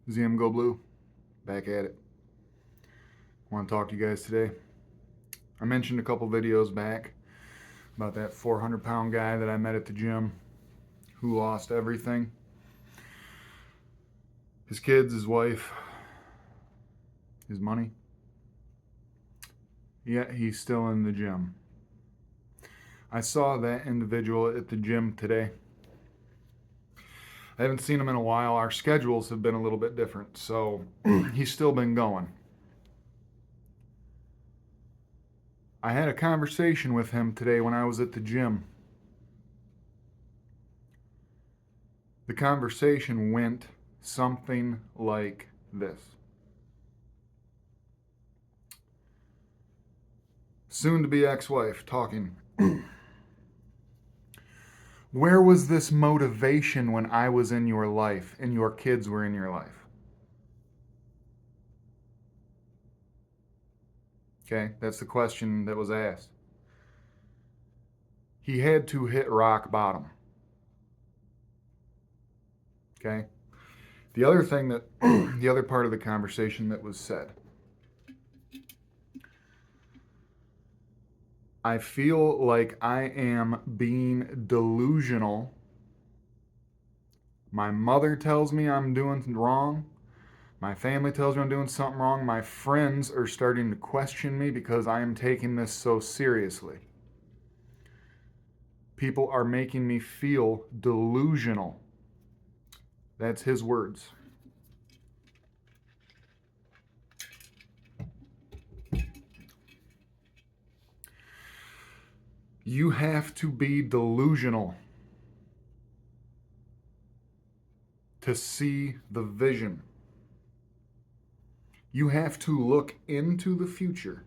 zmgoblue, back at it. I want to talk to you guys today. I mentioned a couple videos back about that 400-pound guy that I met at the gym who lost everything. His kids, his wife, his money. Yet he's still in the gym. I saw that individual at the gym today. I haven't seen him in a while. Our schedules have been a little bit different, so he's still been going. I had a conversation with him today when I was at the gym. The conversation went something like this. Soon to be ex-wife talking. Where was this motivation when I was in your life and your kids were in your life? Okay, that's the question that was asked. He had to hit rock bottom. Okay? The other thing that, the other part of the conversation that was said, I feel like I am being delusional. My mother tells me I'm doing wrong. My family tells me I'm doing something wrong. My friends are starting to question me because I am taking this so seriously. People are making me feel delusional. That's his words. You have to be delusional to see the vision. You have to look into the future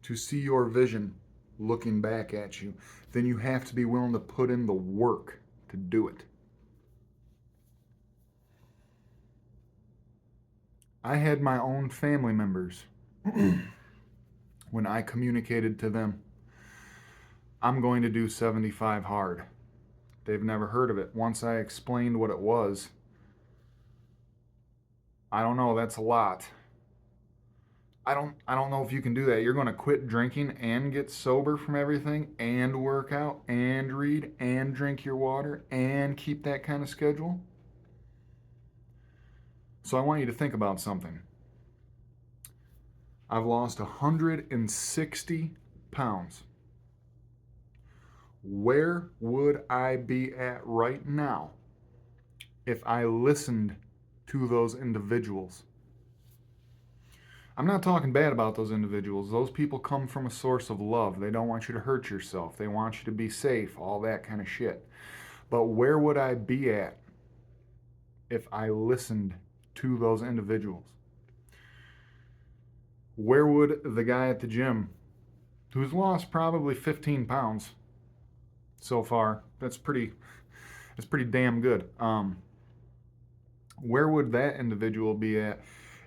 to see your vision looking back at you. Then you have to be willing to put in the work to do it. I had my own family members when I communicated to them, I'm going to do 75 hard. They've never heard of it. Once I explained what it was, I don't know, that's a lot. I don't know if you can do that. You're going to quit drinking and get sober from everything and work out and read and drink your water and keep that kind of schedule? So I want you to think about something. I've lost 160 pounds. Where would I be at right now if I listened to those individuals? I'm not talking bad about those individuals. Those people come from a source of love. They don't want you to hurt yourself. They want you to be safe, all that kind of shit. But where would I be at if I listened to those individuals? Where would the guy at the gym, who's lost probably 15 pounds so far, that's pretty damn good. Where would that individual be at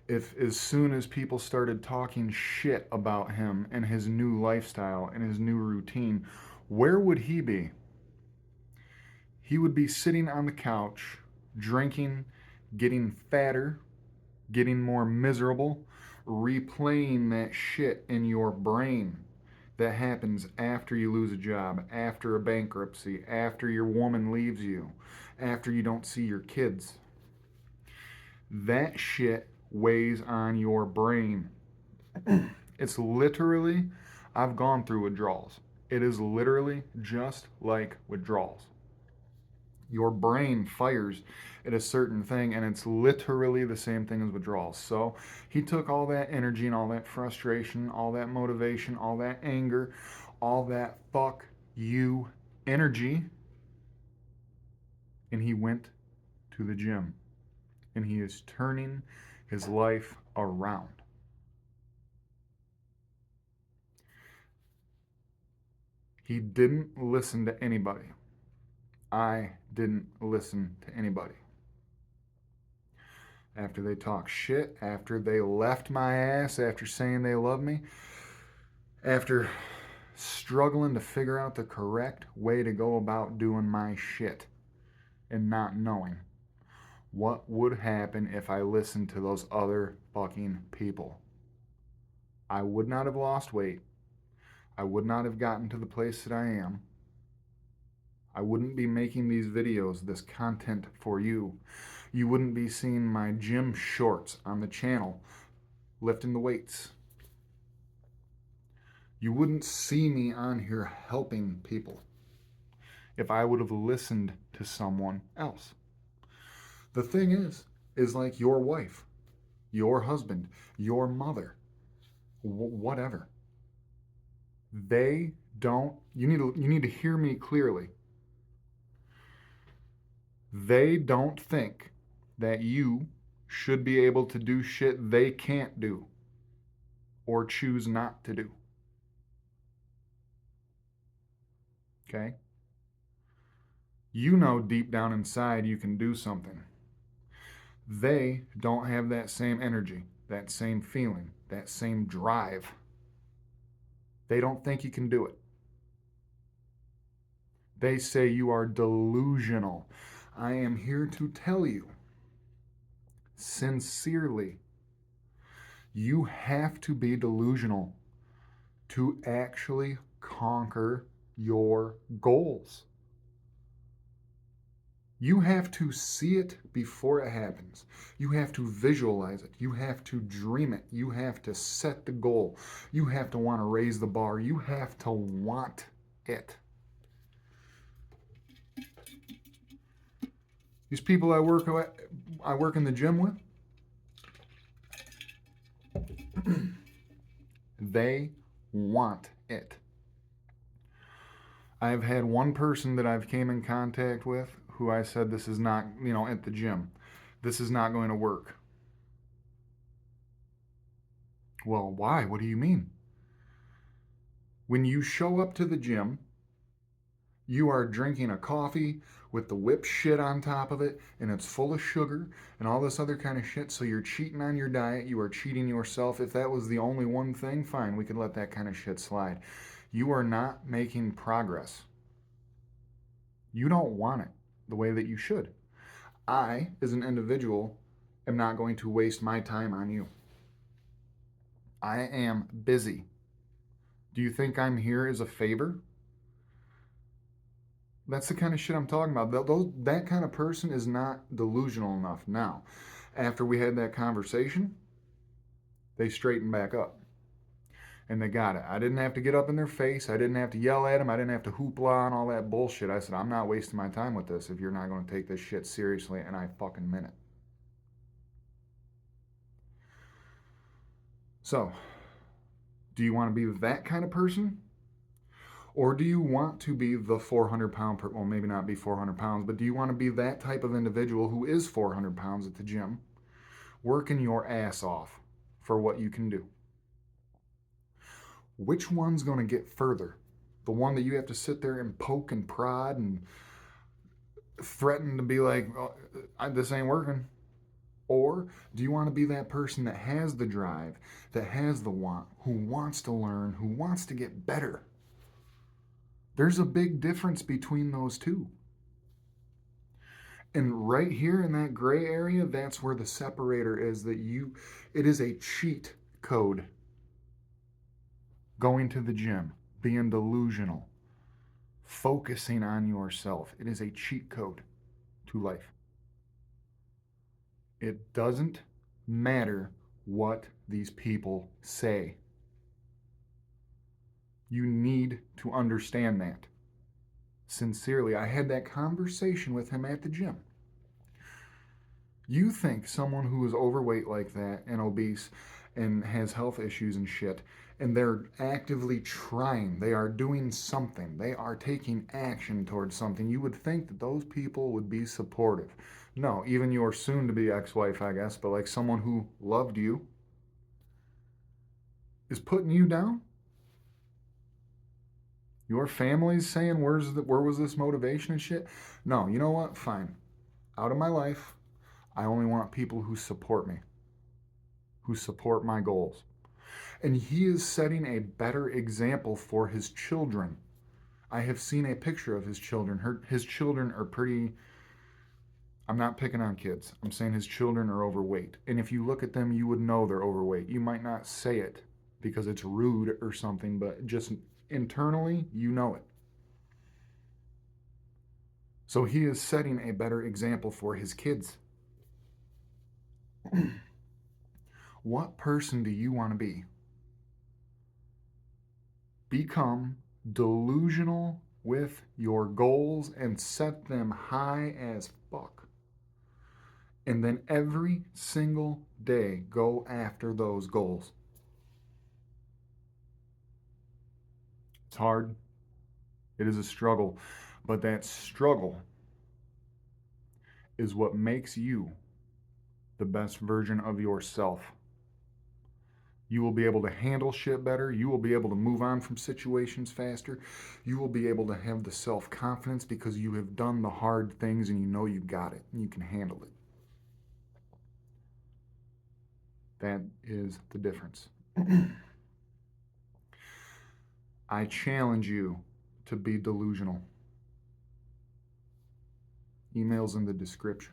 if as soon as people started talking shit about him and his new lifestyle and his new routine, where would he be? He would be sitting on the couch, drinking, getting fatter, getting more miserable, replaying that shit in your brain that happens after you lose a job, after a bankruptcy, after your woman leaves you, after you don't see your kids. That shit weighs on your brain. It's literally, I've gone through withdrawals. It is literally just like withdrawals. Your brain fires at a certain thing, and it's literally the same thing as withdrawals. So he took all that energy and all that frustration, all that motivation, all that anger, all that fuck you energy, and he went to the gym. And he is turning his life around. He didn't listen to anybody. I didn't listen to anybody. After they talked shit, after they left my ass, after saying they love me, after struggling to figure out the correct way to go about doing my shit and not knowing, What would happen if I listened to those other fucking people? I would not have lost weight. I would not have gotten to the place that I am. I wouldn't be making these videos, this content for you. You wouldn't be seeing my gym shorts on the channel, lifting the weights. You wouldn't see me on here helping people if I would have listened to someone else. The thing is like your wife, your husband, your mother, whatever. They don't, you need to hear me clearly. They don't think that you should be able to do shit they can't do or choose not to do. Okay? You know deep down inside you can do something. They don't have that same energy, that same feeling, that same drive. They don't think you can do it. They say you are delusional. I am here to tell you, sincerely, you have to be delusional to actually conquer your goals. You have to see it before it happens. You have to visualize it. You have to dream it. You have to set the goal. You have to want to raise the bar. You have to want it. These people I work in the gym with, they want it. I've had one person that I've came in contact with who I said, this is not, at the gym, this is not going to work. Well, why? What do you mean? When you show up to the gym, you are drinking a coffee with the whipped shit on top of it, and it's full of sugar and all this other kind of shit. So you're cheating on your diet. You are cheating yourself. If that was the only one thing, fine, we could let that kind of shit slide. You are not making progress. You don't want it the way that you should. I, as an individual, am not going to waste my time on you. I am busy. Do you think I'm here as a favor? That's the kind of shit I'm talking about. That kind of person is not delusional enough. Now, after we had that conversation, they straightened back up. And they got it. I didn't have to get up in their face. I didn't have to yell at them. I didn't have to hoopla and all that bullshit. I said, I'm not wasting my time with this if you're not going to take this shit seriously, and I fucking meant it. So, do you want to be that kind of person? Or do you want to be the 400-pound, well, maybe not be 400 pounds, but do you want to be that type of individual who is 400 pounds at the gym, working your ass off for what you can do? Which one's going to get further? The one that you have to sit there and poke and prod and threaten to be like, oh, this ain't working? Or do you want to be that person that has the drive, that has the want, who wants to learn, who wants to get better? There's a big difference between those two. And right here in that gray area, that's where the separator is, that it is a cheat code. Going to the gym, being delusional, focusing on yourself. It is a cheat code to life. It doesn't matter what these people say. You need to understand that. Sincerely, I had that conversation with him at the gym. You think someone who is overweight like that and obese and has health issues and shit, and they're actively trying, they are doing something, they are taking action towards something, you would think that those people would be supportive. No, even your soon-to-be ex-wife, I guess, but like someone who loved you is putting you down. Your family's saying, where was this motivation and shit? No, you know what? Fine. Out of my life, I only want people who support me, who support my goals. And he is setting a better example for his children. I have seen a picture of his children. His children are pretty, I'm not picking on kids. I'm saying his children are overweight. And if you look at them, you would know they're overweight. You might not say it because it's rude or something, but just internally, you know it. So he is setting a better example for his kids. What person do you want to be? Become delusional with your goals and set them high as fuck. And then every single day, go after those goals. It's hard. It is a struggle. But that struggle is what makes you the best version of yourself. You will be able to handle shit better. You will be able to move on from situations faster. You will be able to have the self confidence because you have done the hard things and you know you got it and you can handle it. That is the difference. I challenge you to be delusional. Email's in the description.